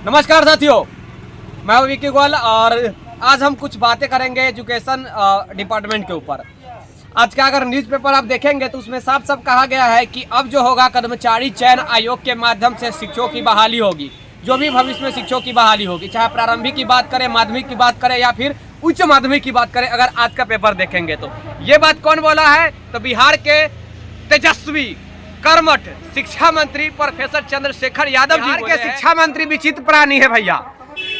नमस्कार साथियों, मैं हूं विक्की गोयल और आज हम कुछ बातें करेंगे एजुकेशन डिपार्टमेंट के ऊपर। आज का अगर न्यूज़पेपर आप देखेंगे तो उसमें साफ साफ कहा गया है कि अब जो होगा कर्मचारी चयन आयोग के माध्यम से शिक्षकों की बहाली होगी। जो भी भविष्य में शिक्षकों की बहाली होगी, चाहे प्रारंभिक की बात करें, माध्यमिक की बात करें या फिर उच्च माध्यमिक की बात करें, अगर आज का पेपर देखेंगे तो ये बात कौन बोला है? तो बिहार के तेजस्वी कर्मठ शिक्षा मंत्री प्रोफेसर चंद्रशेखर यादव जी। बिहार के शिक्षा मंत्री विचित्र प्राणी है भैया।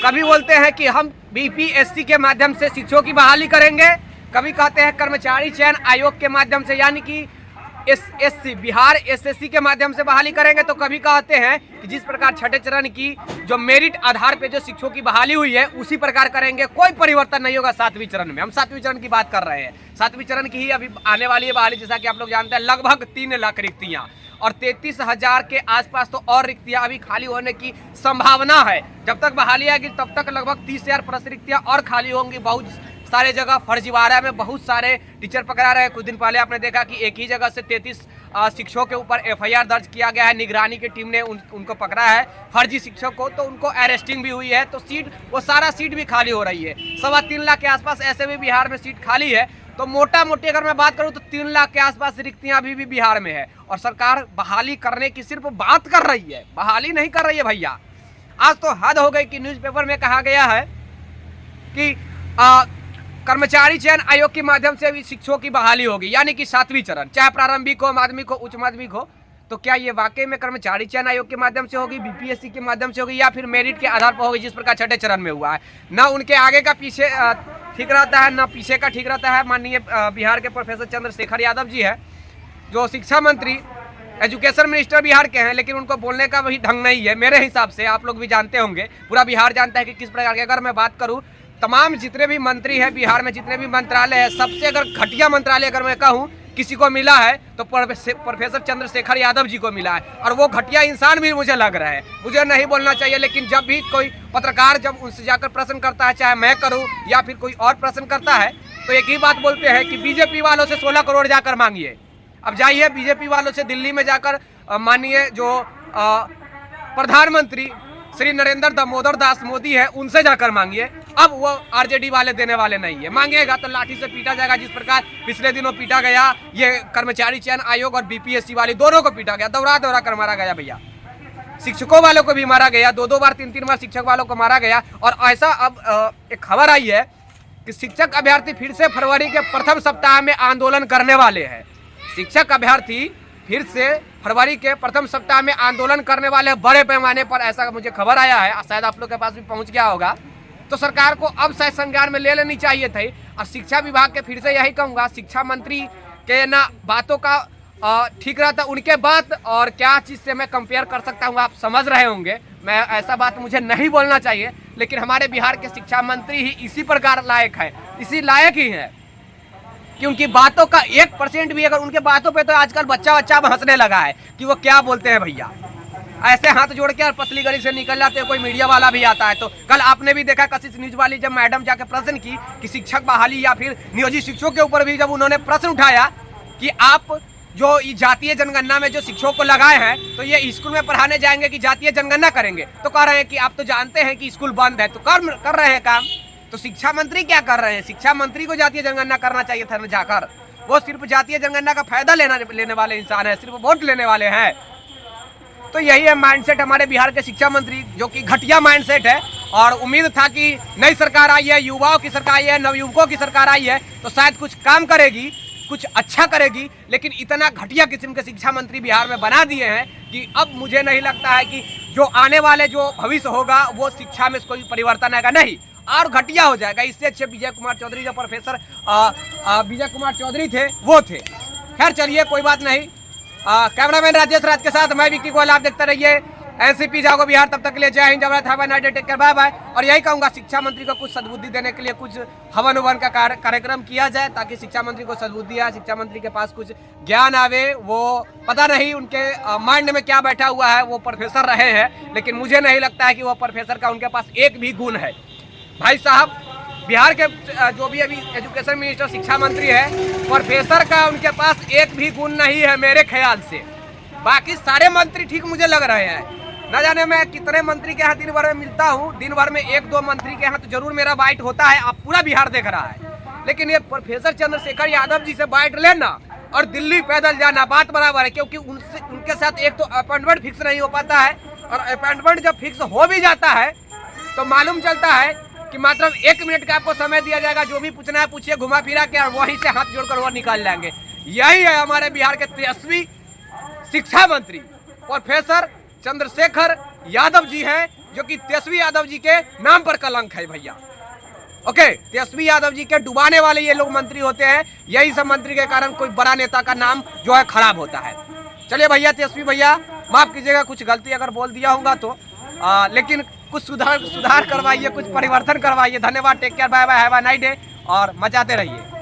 कभी बोलते हैं कि हम बीपीएससी के माध्यम से शिक्षकों की बहाली करेंगे, कभी कहते हैं कर्मचारी चयन आयोग के माध्यम से यानी कि एसएससी बिहार एसएससी के माध्यम से बहाली करेंगे, तो कभी कहते हैं कि जिस प्रकार छठे चरण की जो मेरिट आधार पे जो शिक्षकों की बहाली हुई है उसी प्रकार करेंगे। कोई परिवर्तन नहीं होगा सातवीं चरण में। हम सातवीं चरण की बात कर रहे हैं। सातवीं चरण की ही अभी आने वाली है बहाली। जैसा कि आप लोग जानते हैं, लगभग 3 लाख रिक्तियां और 33,000 के आसपास तो और रिक्तियां अभी खाली होने की संभावना है। जब तक बहाली आएगी तब तक लगभग 30,000 प्लस रिक्तियां और खाली होंगी। बहुत सारे जगह फर्जीवाड़ा में बहुत सारे टीचर पकड़ा रहे हैं। कुछ दिन पहले आपने देखा कि एक ही जगह से 33 शिक्षकों के ऊपर एफआईआर दर्ज किया गया है। निगरानी की टीम ने उनको पकड़ा है, फर्जी शिक्षक को, तो उनको अरेस्टिंग भी हुई है। तो वो सारा सीट भी खाली हो रही है। 3.25 लाख के आसपास ऐसे भी बिहार में सीट खाली है। तो मोटा मोटी अगर मैं बात करूं तो 3 लाख के आसपास रिक्तियां अभी भी बिहार में है और सरकार बहाली करने की सिर्फ बात कर रही है, बहाली नहीं कर रही है भैया। आज तो हद हो गई कि न्यूज़पेपर में कहा गया है कि कर्मचारी चयन आयोग के माध्यम से भी शिक्षकों की बहाली होगी, यानी कि सातवीं चरण, चाहे प्रारंभिक हो, माध्यमिक हो, उच्च माध्यमिक हो। तो क्या ये वाकई में कर्मचारी चयन आयोग के माध्यम से होगी, बीपीएससी के माध्यम से होगी, या फिर मेरिट के आधार पर होगी जिस प्रकार छठे चरण में हुआ है? ना उनके आगे का पीछे ठीक रहता है, ना पीछे का ठीक रहता है। माननीय बिहार के प्रोफेसर चंद्रशेखर यादव जी है, जो शिक्षा मंत्री, एजुकेशन मिनिस्टर बिहार के हैं, लेकिन उनको बोलने का वही ढंग नहीं है मेरे हिसाब से। आप लोग भी जानते होंगे, पूरा बिहार जानता है कि किस प्रकार के। अगर मैं बात करूं तमाम जितने भी मंत्री हैं बिहार में, जितने भी मंत्रालय है, सबसे अगर घटिया मंत्रालय अगर मैं कहूं किसी को मिला है तो प्रोफेसर चंद्रशेखर यादव जी को मिला है। और वो घटिया इंसान भी मुझे लग रहा है। मुझे नहीं बोलना चाहिए, लेकिन जब भी कोई पत्रकार जब उनसे जाकर प्रश्न करता है, चाहे मैं करूं या फिर कोई और प्रश्न करता है, तो एक ही बात बोलते हैं कि बीजेपी वालों से 16 करोड़ जाकर मांगिए। अब जाइए बीजेपी वालों से दिल्ली में जाकर माननीय जो प्रधानमंत्री श्री नरेंद्र दामोदर दास मोदी है, उनसे जाकर मांगिए। अब वो आरजेडी वाले देने वाले नहीं है। मांगेगा तो लाठी से पीटा जाएगा, जिस प्रकार पिछले दिनों पीटा गया ये कर्मचारी चयन आयोग और बीपीएससी वाले दोनों को पीटा गया, दौड़ा कर मारा गया भैया। शिक्षकों वालों को भी मारा गया, 2 बार 3 बार शिक्षक वालों को मारा गया। और ऐसा अब एक खबर आई है कि शिक्षक अभ्यर्थी फिर से फरवरी के प्रथम सप्ताह में आंदोलन करने वाले हैं। शिक्षक अभ्यर्थी फिर से फरवरी के प्रथम सप्ताह में आंदोलन करने वाले बड़े पैमाने पर, ऐसा मुझे खबर आया है, शायद आप लोग के पास भी पहुंच गया होगा। तो सरकार को अब शायद संज्ञान में ले लेनी चाहिए थी। और शिक्षा विभाग के फिर से यही कहूँगा, शिक्षा मंत्री के ना बातों का ठीक रहता, उनके बात और क्या चीज़ से मैं कंपेयर कर सकता हूँ आप समझ रहे होंगे। मैं ऐसा बात मुझे नहीं बोलना चाहिए, लेकिन हमारे बिहार के शिक्षा मंत्री ही इसी प्रकार लायक है, इसी लायक ही है कि उनकी बातों का 1% भी अगर उनके बातों पे, तो आजकल बच्चा हंसने लगा है कि वो क्या बोलते हैं भैया। ऐसे हाथ जोड़ के और पतली गली से निकल जाते हैं, कोई मीडिया वाला भी आता है। तो कल आपने भी देखा कशिश न्यूज वाली जब मैडम जाके प्रश्न की कि शिक्षक बहाली या फिर नियोजित शिक्षकों के ऊपर भी जब उन्होंने प्रश्न उठाया कि आप जो जातीय जनगणना में जो शिक्षकों को लगाए हैं, तो ये स्कूल में पढ़ाने जाएंगे कि जातीय जनगणना करेंगे? तो कह रहे हैं कि आप तो जानते हैं कि स्कूल बंद है, तो कर रहे हैं काम। तो शिक्षा मंत्री क्या कर रहे हैं? शिक्षा मंत्री को जातीय जनगणना करना चाहिए था जाकर। वो सिर्फ जातीय जनगणना का फायदा लेने वाले इंसान है, सिर्फ वोट लेने वाले हैं। तो यही है माइंडसेट हमारे बिहार के शिक्षा मंत्री, जो कि घटिया माइंडसेट है। और उम्मीद था कि नई सरकार आई है, युवाओं की सरकार आई है, नवयुवकों की सरकार आई है, तो शायद कुछ काम करेगी, कुछ अच्छा करेगी। लेकिन इतना घटिया किस्म के शिक्षा मंत्री बिहार में बना दिए हैं कि अब मुझे नहीं लगता है कि जो आने वाले जो भविष्य होगा वो शिक्षा में कोई परिवर्तन आएगा, नहीं, और घटिया हो जाएगा। इससे अच्छे विजय कुमार चौधरी, जो प्रोफेसर विजय कुमार चौधरी थे, वो थे। खैर चलिए, कोई बात नहीं। कैमरामैन राजेश राज के साथ मैं विक्की गोयल, आप देखते रहिए एनसीपी जागो बिहार। तब तक के लिए जय हिंद, जय भारत, टेक केयर, बाय बाय। और यही कहूँगा, शिक्षा मंत्री को कुछ सद्बुद्धि देने के लिए कुछ हवन उवन का कार्यक्रम किया जाए, ताकि शिक्षा मंत्री को सद्बुद्धि आए, शिक्षा मंत्री के पास कुछ ज्ञान आवे। वो पता नहीं उनके माइंड में क्या बैठा हुआ है, वो प्रोफेसर रहे हैं, लेकिन मुझे नहीं लगता है कि वो प्रोफेसर का उनके पास एक भी गुण है। भाई साहब, बिहार के जो भी अभी एजुकेशन मिनिस्टर, शिक्षा मंत्री है, प्रोफेसर का उनके पास एक भी गुण नहीं है मेरे ख्याल से। बाकी सारे मंत्री ठीक मुझे लग रहे हैं। न जाने मैं कितने मंत्री के यहाँ दिन भर में मिलता हूँ, दिन भर में 1-2 मंत्री के यहाँ तो जरूर मेरा बाइट होता है, अब पूरा बिहार देख रहा है। लेकिन ये प्रोफेसर चंद्रशेखर यादव जी से बाइट लेना और दिल्ली पैदल जाना बात बराबर है, क्योंकि उनके साथ एक तो अपॉइंटमेंट फिक्स नहीं हो पाता है, और अपॉइंटमेंट जब फिक्स हो भी जाता है तो मालूम चलता है कि मात्र 1 मिनट का आपको समय दिया जाएगा, जो भी पूछना है पूछिए घुमा फिरा के, और वहीं से हाथ जोड़कर वो निकाल लेंगे। यही है हमारे बिहार के तेजस्वी शिक्षा मंत्री प्रोफेसर चंद्रशेखर यादव जी हैं, जो कि तेजस्वी यादव जी के नाम पर कलंक है भैया। ओके, तेजस्वी यादव जी के डुबाने वाले ये लोग मंत्री होते हैं, यही सब मंत्री के कारण कोई बड़ा नेता का नाम जो है खराब होता है। चलिए भैया, तेजस्वी भैया माफ कीजिएगा कुछ गलती अगर बोल दिया होगा तो, लेकिन कुछ सुधार करवाइए, कुछ परिवर्तन करवाइए। धन्यवाद, take care, bye bye, have a nice day, और मचाते रहिए।